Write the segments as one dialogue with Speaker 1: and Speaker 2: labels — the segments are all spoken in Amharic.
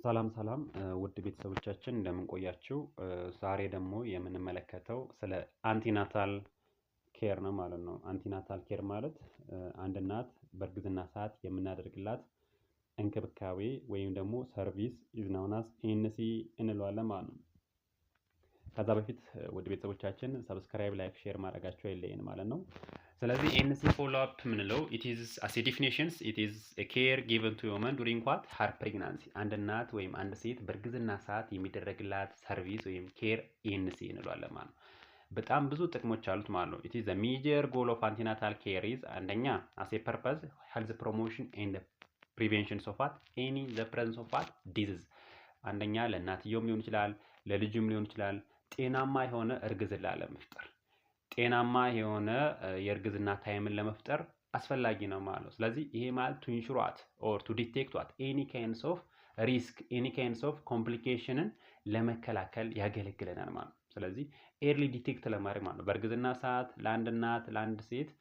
Speaker 1: ሰላም ሰላም ውድ ቤተሰቦቻችን እንደምን ቆያችሁ? ዛሬ ደግሞ የምንመለከተው ስለ አንቲናታል ኬር ነው ማለት ነው። አንቲናታል ኬር ማለት አንድ እናት በእርግዝና ሰዓት የምናደርግላት እንክብካቤ ወይም ደግሞ ሰርቪስ ኢዝ ናውን አስ ኤንሲ እንለዋለን ማለት ነው። ከዛ በፊት ውድ ቤተሰቦቻችን ሰብስክራይብ፣ ላይክ፣ ሼር ማድረጋቸው አይለየን ማለት ነው። ስለዚህ ኤንሲ ፎሎ አፕ ምንለው ኢት ኢዝ አስ ኤ ዲፊኒሽንስ ኢት ኢዝ ኤ ኬር ጊቨን ቱ ዊመን ዱሪንግ ዋት ሀር ፕሬግናንሲ። አንድ እናት ወይም አንድ ሴት በእርግዝና ሰዓት የሚደረግላት ሰርቪስ ወይም ኬር ኤንሲ እንለዋለን ማለት ነው። በጣም ብዙ ጥቅሞች አሉት ማለት ነው። ኢት ኢዝ ዘ ሜጀር ጎል ኦፍ አንቲናታል ኬር ኢዝ አንደኛ አስ ኤ ፐርፐዝ ሄልዝ ፕሮሞሽን ኤንድ ፕሪቬንሽን ኦፍ ዋት ኤኒ ዘ ፕሬዘንስ ኦፍ ዋት ዲዚዝ። አንደኛ ለእናትየውም ሊሆን ይችላል፣ ለልጁም ሊሆን ይችላል፣ ጤናማ የሆነ እርግዝና ለመፍጠር ጤናማ የሆነ የእርግዝና ታይምን ለመፍጠር አስፈላጊ ነው ማለት ነው። ስለዚህ ይሄ ማለት ቱ ኢንሹር ዋት ኦር ቱ ዲቴክት ዋት ኤኒ ካይንድስ ኦፍ ሪስክ ኤኒ ካይንድስ ኦፍ ኮምፕሊኬሽንን ለመከላከል ያገለግለናል ማለት ነው። ስለዚህ ኤርሊ ዲቴክት ለማድረግ ማለት ነው። በእርግዝና ሰዓት ለአንድ እናት ለአንድ ሴት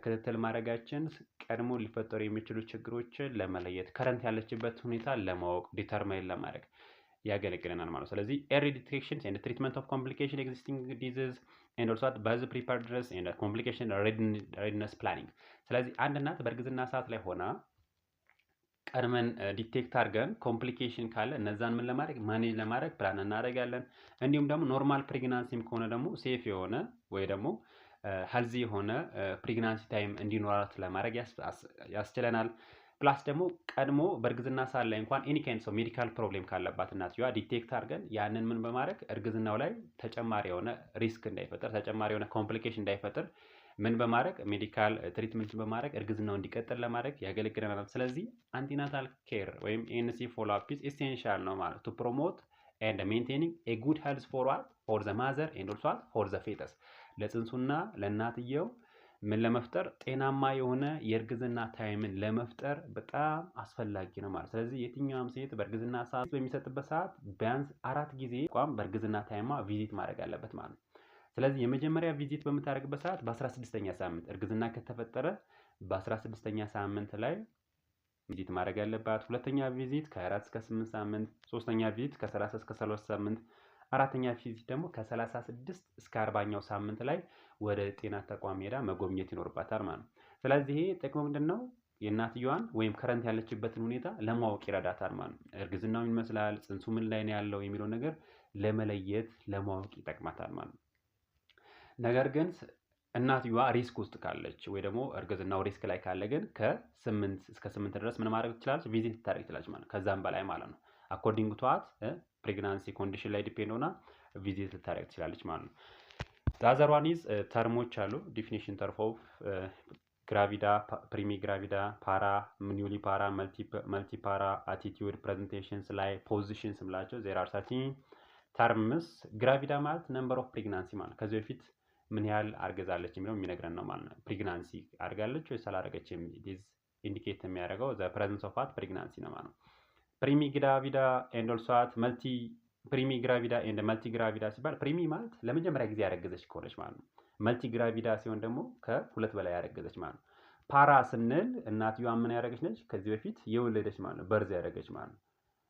Speaker 1: ክትትል ማድረጋችን ቀድሞ ሊፈጠሩ የሚችሉ ችግሮችን ለመለየት ከረንት ያለችበት ሁኔታ ለማወቅ ዲተርማይን ለማድረግ ያገለግለናል ማለት ነው። ስለዚህ ኤርሊ ዲቴክሽን ኤንድ ትሪትመንት ኦፍ ኮምፕሊኬሽን ኤግዚስቲንግ ዲዚዝ ኤንድ ኦልሶ ባዝ ፕሪፓርድነስ ኤንድ ኮምፕሊኬሽን ሬዲነስ ፕላኒንግ። ስለዚህ አንድ እናት በእርግዝና ሰዓት ላይ ሆና ቀድመን ዲቴክት አድርገን ኮምፕሊኬሽን ካለ እነዛን ምን ለማድረግ ማኔጅ ለማድረግ ፕላን እናደርጋለን። እንዲሁም ደግሞ ኖርማል ፕሬግናንሲም ከሆነ ደግሞ ሴፍ የሆነ ወይ ደግሞ ሄልዚ የሆነ ፕሬግናንሲ ታይም እንዲኖራት ለማድረግ ያስችለናል። ፕላስ ደግሞ ቀድሞ በእርግዝና ሰዓት ላይ እንኳን ኤኒ ካይንድ ኦፍ ሜዲካል ፕሮብሌም ካለባት እናትየዋ ዲቴክት አድርገን ያንን ምን በማድረግ እርግዝናው ላይ ተጨማሪ የሆነ ሪስክ እንዳይፈጠር ተጨማሪ የሆነ ኮምፕሊኬሽን እንዳይፈጠር ምን በማድረግ ሜዲካል ትሪትመንት በማድረግ እርግዝናው እንዲቀጥል ለማድረግ ያገለግለናል። ስለዚህ አንቲናታል ኬር ወይም ኤንሲ ፎሎ አፕ ኢዝ ኤሴንሻል ነው ማለት ቱ ፕሮሞት ኤንድ ሜንቴኒንግ ኤ ጉድ ሄልዝ ፎር ዘ ማዘር ኤንድ ኦልሶ ፎር ዘ ፌተስ። ለጽንሱና ለእናትየው ምን ለመፍጠር ጤናማ የሆነ የእርግዝና ታይምን ለመፍጠር በጣም አስፈላጊ ነው ማለት። ስለዚህ የትኛውም ሴት በእርግዝና ሰዓት በሚሰጥበት ሰዓት ቢያንስ 4 ጊዜ እንኳን በእርግዝና ታይማ ቪዚት ማድረግ አለበት ማለት ነው። ስለዚህ የመጀመሪያ ቪዚት በምታደርግበት ሰዓት በ16ኛ ሳምንት እርግዝና ከተፈጠረ በ16ኛ ሳምንት ላይ ቪዚት ማድረግ ያለባት። ሁለተኛ ቪዚት ከ4 እስከ 8 ሳምንት፣ ሶስተኛ ቪዚት ከ30 እስከ 3 ሳምንት፣ አራተኛ ቪዚት ደግሞ ከ36 እስከ 40ኛው ሳምንት ላይ ወደ ጤና ተቋም ሄዳ መጎብኘት ይኖርባታል ማለት ነው። ስለዚህ ይሄ ጥቅሙ ምንድነው? የእናትየዋን ወይም ከረንት ያለችበትን ሁኔታ ለማወቅ ይረዳታል ማለት ነው። እርግዝናው ምን ይመስላል፣ ጽንሱ ምን ላይ ነው ያለው የሚለው ነገር ለመለየት ለማወቅ ይጠቅማታል ማለት ነው። ነገር ግን እናትየዋ ሪስክ ውስጥ ካለች ወይ ደግሞ እርግዝናው ሪስክ ላይ ካለ ግን ከ8 እስከ 8 ድረስ ምን ማድረግ ትችላለች? ቪዚት ታደርግ ትችላለች ማለት ነው። ከዛም በላይ ማለት ነው። አኮርዲንግ ቱ ዋት ፕሬግናንሲ ኮንዲሽን ላይ ዲፔንድ ሆና ቪዚት ልታደርግ ትችላለች ማለት ነው። ዛዘር ዋን ኢዝ ተርሞች አሉ። ዲፊኒሽን ተርፍ ኦፍ ግራቪዳ፣ ፕሪሚ ግራቪዳ፣ ፓራ፣ ኒውሊ ፓራ፣ መልቲ ፓራ፣ አቲቲዩድ፣ ፕሬዘንቴሽንስ ላይ ፖዚሽንስ ምላቸው ዜር አር ሰርቲን ተርምስ። ግራቪዳ ማለት ነምበር ኦፍ ፕሬግናንሲ ማለት ከዚህ በፊት ምን ያህል አርገዛለች የሚለው የሚነግረን ነው ማለት ነው። ፕሬግናንሲ አርጋለች ወይስ አላረገችም ኢዝ ኢንዲኬት የሚያደርገው ዘ ፕሬዘንስ ኦፍ ዋት ፕሬግናንሲ ነው ማለት ነው። ፕሪሚ ግራቪዳ ኤንድ ኦልሶ ዋት መልቲ ፕሪሚ ግራቪዳ ኤንድ መልቲ ግራቪዳ ሲባል ፕሪሚ ማለት ለመጀመሪያ ጊዜ ያረገዘች ከሆነች ማለት ነው። መልቲ ግራቪዳ ሲሆን ደግሞ ከሁለት በላይ ያረገዘች ማለት ነው። ፓራ ስንል እናትየዋ ምን ያረገች ነች? ከዚህ በፊት የወለደች ማለት ነው። በርዝ ያረገች ማለት ነው።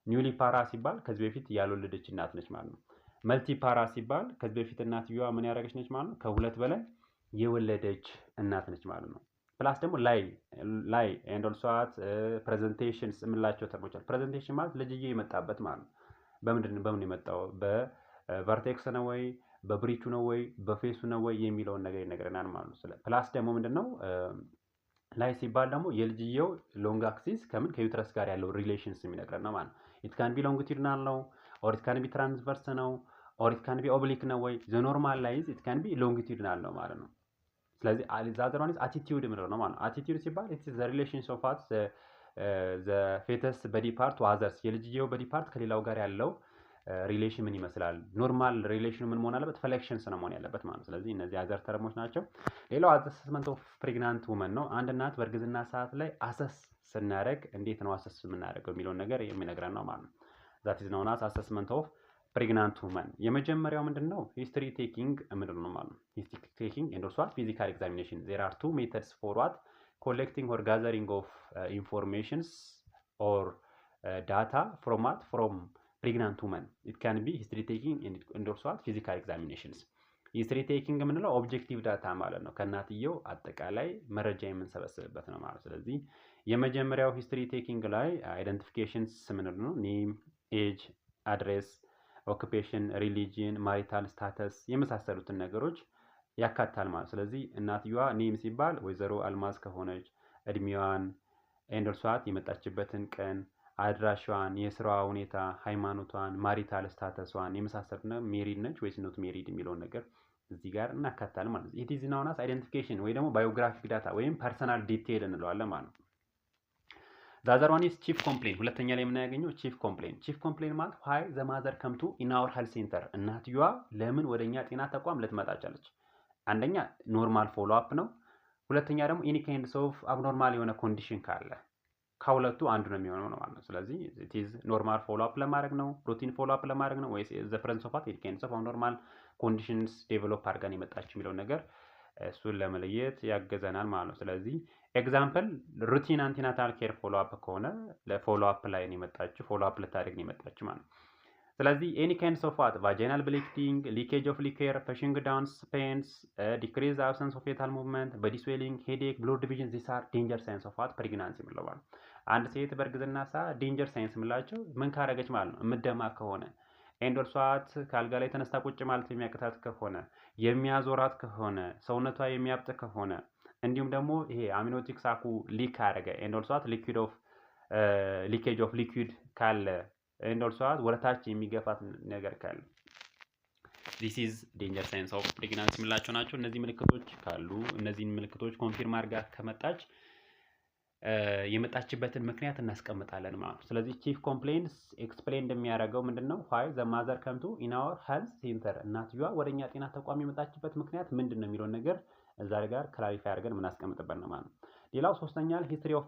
Speaker 1: ኒውሊ ፓራ ሲባል ከዚህ በፊት ያልወለደች እናት ነች ማለት ነው። መልቲ ፓራ ሲባል ከዚህ በፊት እናትየዋ ምን ያረገች ነች ማለት ነው። ከሁለት በላይ የወለደች እናት ነች ማለት ነው። ፕላስ ደግሞ ላይ ኤንድ ኦልሶ ዋት ፕሬዘንቴሽንስ የምንላቸው ተርሞች አሉ። ፕሬዘንቴሽን ማለት ልጅዬ የመጣበት ማለት ነው። በምን የመጣው በቨርቴክስ ነው ወይ በብሪቹ ነው ወይ በፌሱ ነው ወይ የሚለውን ነገር ይነግረናል ማለት ነው። ፕላስ ደግሞ ምንድነው ላይ ሲባል ደግሞ የልጅየው ሎንግ አክሲስ ከምን ከዩትረስ ጋር ያለው ሪሌሽንስ የሚነግረን ነው ማለት ነው። ኢት ካን ቢ ሎንጊቲዩድናል ነው ኦር ኢት ካን ቢ ትራንስቨርስ ነው ኦር ኢት ካን ቢ ኦብሊክ ነው ወይ ዘ ኖርማል ላይ ኢት ካን ቢ ሎንጊቲዩድናል ነው ማለት ነው። ስለዚህ ዛዘር ዋን ኢዝ አቲቲዩድ ምንድነው ነው ማለት ነው። አቲቲዩድ ሲባል ኢት ኢዝ ዘ ሪሌሽንስ ኦፍ ዋት ዘ ፌተስ በዲ ፓርት ዋዘርስ የልጅየው በዲ ፓርት ከሌላው ጋር ያለው ሪሌሽን ምን ይመስላል። ኖርማል ሪሌሽኑ ምን መሆን አለበት? ፍሌክሽንስ ነው መሆን ያለበት ማለት ነው። ስለዚህ እነዚህ አዘር ተርሞች ናቸው። ሌላው አሰስመንት ኦፍ ፕሬግናንት ውመን ነው። አንድ እናት በእርግዝና ሰዓት ላይ አሰስ ስናደርግ እንዴት ነው አሰስ የምናደርገው የሚለውን ነገር የሚነግረን ነው ማለት ነው። ዛት ኢዝ ናውን አስ አሰስመንት ኦፍ ፕሬግናንት ውመን። የመጀመሪያው ምንድነው? ሂስትሪ ቴኪንግ ምንድን ነው ማለት ነው። ሂስትሪ ቴኪንግ ኤንድ ኦልሶ ፊዚካል ኤግዛሚኔሽን ዜር አር ቱ ሜተድስ ፎር ዋት ኮሌክቲንግ ኦር ጋዘሪንግ ኦፍ ኢንፎርሜሽንስ ኦር ዳታ ፍሮም ፕሬግናንት ውመን ኢት ካን ቢ ሂስትሪ ቴኪንግ ኤንድ ኦልሶ ፊዚካል ኤግዛሚኔሽንስ። ሂስትሪ ቴኪንግ የምንለው ኦብጀክቲቭ ዳታ ማለት ነው። ከእናትየው አጠቃላይ መረጃ የምንሰበስብበት ነው ማለት። ስለዚህ የመጀመሪያው ሂስትሪ ቴኪንግ ላይ አይደንቲፊኬሽንስ የምንለው ነው። ኔም፣ ኤጅ፣ አድሬስ፣ ኦኩፔሽን፣ ሪሊጂን፣ ማሪታል ስታተስ የመሳሰሉትን ነገሮች ያካትታል ማለት። ስለዚህ እናትየዋ ኔም ሲባል ወይዘሮ አልማዝ ከሆነች እድሜዋን ኤንድ ኦልሶ የመጣችበትን ቀን፣ አድራሻዋን፣ የስራዋ ሁኔታ፣ ሃይማኖቷን፣ ማሪታል ስታተሷን የመሳሰሉት ነው። ሜሪድ ነች ወይስ ኖት ሜሪድ የሚለውን ነገር እዚህ ጋር እናካትታለን ማለት ነው። ኢት ኢዝ ናውን አስ አይደንቲፊኬሽን ወይ ደግሞ ባዮግራፊክ ዳታ ወይም ፐርሰናል ዲቴይል እንለዋለን ማለት ነው። ዛዘር ዋን ኢዝ ቺፍ ኮምፕሌን። ሁለተኛ ላይ የምናገኘው ቺፍ ኮምፕሌን። ቺፍ ኮምፕሌን ማለት ዋይ ዘ ማዘር ከምቱ ኢን አወር ሄልዝ ሴንተር፣ እናትየዋ ለምን ወደኛ ጤና ተቋም ልትመጣ ቻለች? አንደኛ ኖርማል ፎሎ አፕ ነው። ሁለተኛ ደግሞ ኤኒ ካይንድስ ኦፍ አብኖርማል የሆነ ኮንዲሽን ካለ ከሁለቱ አንዱ ነው የሚሆነው ነው ማለት ነው። ስለዚህ ኢት ኢዝ ኖርማል ፎሎ አፕ ለማድረግ ነው፣ ሩቲን ፎሎ አፕ ለማድረግ ነው ወይስ ዘ ፍረንስ ኦፍ ኤኒ ካይንድስ ኦፍ አብኖርማል ኮንዲሽንስ ዴቨሎፕ አድርገን የመጣች የሚለውን ነገር እሱን ለመለየት ያገዘናል ማለት ነው። ስለዚህ ኤግዛምፕል ሩቲን አንቲናታል ኬር ፎሎ አፕ ከሆነ ለፎሎ አፕ ላይ ነው የመጣችው፣ ፎሎ አፕ ልታደርግ ነው የመጣችው ማለት ነው። ስለዚህ ኤኒ ካይንድስ ኦፍ ዋት ቫጂናል ብሊዲንግ፣ ሊኬጅ ኦፍ ሊኬር፣ ፐሽንግ ዳውንስ ፔንስ፣ ዲክሪዝ አብሰንስ ኦፍ ፌታል ሙቭመንት፣ ቦዲ ስዌሊንግ፣ ሄዴክ፣ ብሎድ ዲቪዥን ዚስ አር ዴንጀር ሳይንስ ኦፍ ዋት ፕሬግናንሲ የምንለው። አንድ ሴት በእርግዝና ሰዓት ዴንጀር ሳይንስ የምላቸው ምን ካረገች ማለት ነው የምደማ ከሆነ ኤንድ ኦልሶ ከአልጋ ላይ ተነስታ ቁጭ ማለት የሚያቅታት ከሆነ የሚያዞራት ከሆነ ሰውነቷ የሚያብጥ ከሆነ እንዲሁም ደግሞ ይሄ አሚኖቲክ ሳኩ ሊክ አደረገ ኤንድ ኦልሶ ሊኩዊድ ኦፍ ሊኬጅ ኦፍ ሊኩዊድ ካለ ኤንድ ኦልሶ ወደታች የሚገፋት ነገር ካለ ዚስ ኢዝ ዴንጀር ሳይንስ ኦፍ ፕሬግናንሲ የምላቸው ናቸው። እነዚህ ምልክቶች ካሉ እነዚህን ምልክቶች ኮንፊርም አድርጋ ከመጣች የመጣችበትን ምክንያት እናስቀምጣለን ማለት ነው። ስለዚህ ቺፍ ኮምፕሌንስ ኤክስፕሌን እንደሚያደርገው ምንድነው ዋይ ዘ ማዘር ከምቱ ኢን አወር ሄልዝ ሴንተር፣ እናትየዋ ወደኛ ጤና ተቋም የመጣችበት ምክንያት ምንድነው የሚለውን ነገር እዛ ጋር ክላሪፋይ አድርገን የምናስቀምጥበት ነው ማለት ነው። ሌላው ሶስተኛ ሂስትሪ ኦፍ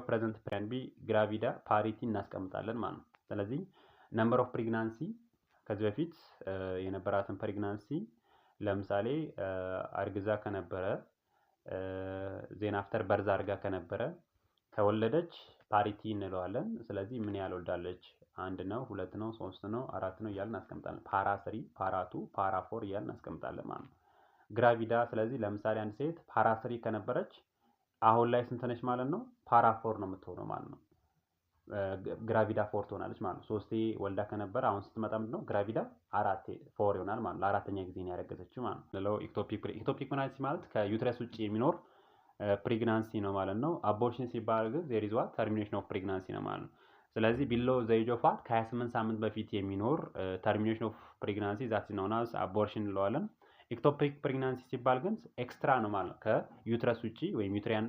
Speaker 1: ፕሬዘንት ፕላን ቢ ግራቪዳ ፓሪቲ እናስቀምጣለን ማለት ነው። ስለዚህ ነምበር ኦፍ ፕሬግናንሲ ከዚህ በፊት የነበራትን ፕሬግናንሲ ለምሳሌ አርግዛ ከነበረ ዜና አፍተር በርዝ አድርጋ ከነበረ ከወለደች ፓሪቲ እንለዋለን። ስለዚህ ምን ያህል ወልዳለች? 1 ነው፣ 2 ነው፣ 3 ነው፣ 4 ነው እያልን እናስቀምጣለን። ፓራ 3፣ ፓራ 2፣ ፓራ 4 እያልን እናስቀምጣለን ማለት ነው። ግራቪዳ ስለዚህ ለምሳሌ አንድ ሴት ፓራ 3 ከነበረች አሁን ላይ ስንት ነች ማለት ነው? ፓራ 4 ነው የምትሆነው ማለት ነው። ግራቪዳ 4 ትሆናለች ማለት ነው። 3 ወልዳ ከነበረ አሁን ስትመጣ ምንድነው ግራቪዳ 4 ይሆናል ማለት ነው። አራተኛ ጊዜ ነው ያረገዘችው ማለት ነው። ሌላው ኢክቶፒክ ፕሬግናንሲ ማለት ከዩትረስ ውጪ የሚኖር ፕሬግናንሲ ነው ማለት ነው። አቦርሽን ሲባል ግን ዜር ኢዝ ዋት ተርሚኔሽን ኦፍ ፕሬግናንሲ ነው ማለት ነው። ስለዚህ ቢሎ ዘ ኤጅ ኦፍ ዋት ከ28 ሳምንት በፊት የሚኖር ተርሚኔሽን ኦፍ ፕሬግናንሲ ዛት ኢዝ ናውን አስ አቦርሽን እንለዋለን። ኢክቶፒክ ፕሬግናንሲ ሲባል ግን ኤክስትራ ነው ማለት ነው። ከዩትረስ ውጪ ወይም ዩትሪያን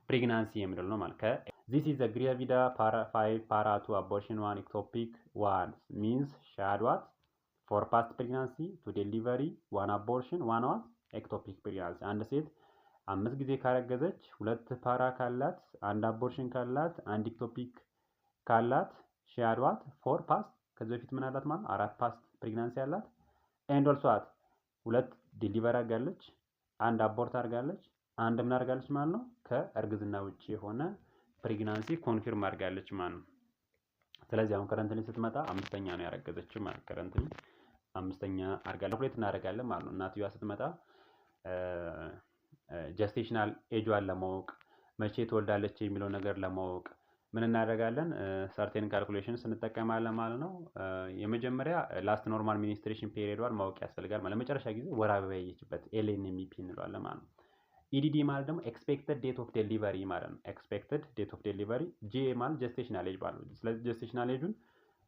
Speaker 1: ፕሬግናንሲ የምንለው ነው ማለት this is a gravida para 5 para 2 abortion 1 ectopic 1 means shared what for past pregnancy to delivery 1 abortion 1 what ectopic pregnancy አንድ ሴት 5 ጊዜ ካረገዘች 2 ፓራ ካላት 1 አቦርሽን ካላት 1 ectopic ካላት shared what for past ከዚህ በፊት ምን አላት ማለት 4 past pregnancy አላት and also what 2 ዲሊቨር አድርጋለች 1 አቦርት አድርጋለች 1 ምን አድርጋለች ማለት ነው ከእርግዝና ውጪ የሆነ ፕሬግናንሲ ኮንፊርም አድርጋለች ማለት ነው። ስለዚህ አሁን ከረንትሊ ስትመጣ 5ኛ ነው ያረገዘችው ማለት ከረንትሊ 5ኛ አድርጋለች። ሁለት እናደርጋለን ማለት ነው። እናትየዋ ስትመጣ ጀስቴሽናል ኤጇን ለማወቅ መቼ ትወልዳለች የሚለው ነገር ለማወቅ ምን እናደርጋለን? ሰርቴን ካልኩሌሽንስ እንጠቀማለን ማለት ነው። የመጀመሪያ ላስት ኖርማል ሚኒስትሬሽን ፔሪዮዷን ማወቅ ያስፈልጋል ማለት ለመጨረሻ ጊዜ ወር አበባ ያየችበት ኤልኤንኤምፒ እንለዋለን ማለት ነው። ኢዲዲ ማለት ደግሞ ኤክስፔክትድ ዴት ኦፍ ዴሊቨሪ ማለት ነው። ኤክስፔክትድ ዴት ኦፍ ዴሊቨሪ ጂኤ ማለት ጀስቴሽናል ኤጅ ማለት ነው። ስለዚህ ጀስቴሽናል ኤጁን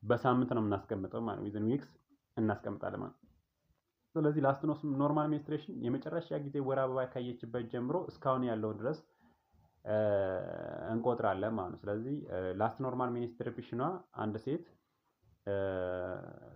Speaker 1: በሳምንት ነው የምናስቀምጠው ማለት ዊዝን ዊክስ እናስቀምጣለን ማለት ነው። ስለዚህ ላስት ኖርማል ሚኒስትሬሽን የመጨረሻ ጊዜ ወር አበባ ካየችበት ጀምሮ እስካሁን ያለው ድረስ እንቆጥራለን ማለት ነው። ስለዚህ ላስት ኖርማል ሚኒስትሬሽኗ አንድ ሴት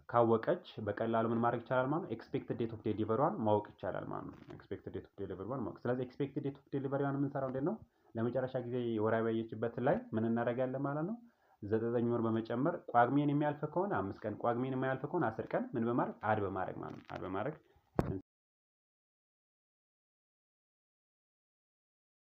Speaker 1: ካወቀች በቀላሉ ምን ማድረግ ይቻላል ማለት ነው። ኤክስፔክትድ ዴት ኦፍ ዴሊቨሪዋን ማወቅ ይቻላል ማለት ነው። ኤክስፔክትድ ዴት ኦፍ ዴሊቨሪዋን ማወቅ። ስለዚህ ኤክስፔክትድ ዴት ኦፍ ዴሊቨሪዋን የምንሰራው እንዴት ነው? ለመጨረሻ ጊዜ ወር አበባ ያየችበት ላይ ምን እናደርጋለን ማለት ነው። 9 ወር በመጨመር ቋግሜን የሚያልፍ ከሆነ 5 ቀን፣ ቋግሜን የማያልፍ ከሆነ 10 ቀን ምን በማድረግ አድ በማድረግ ማለት ነው። አድ በማድረግ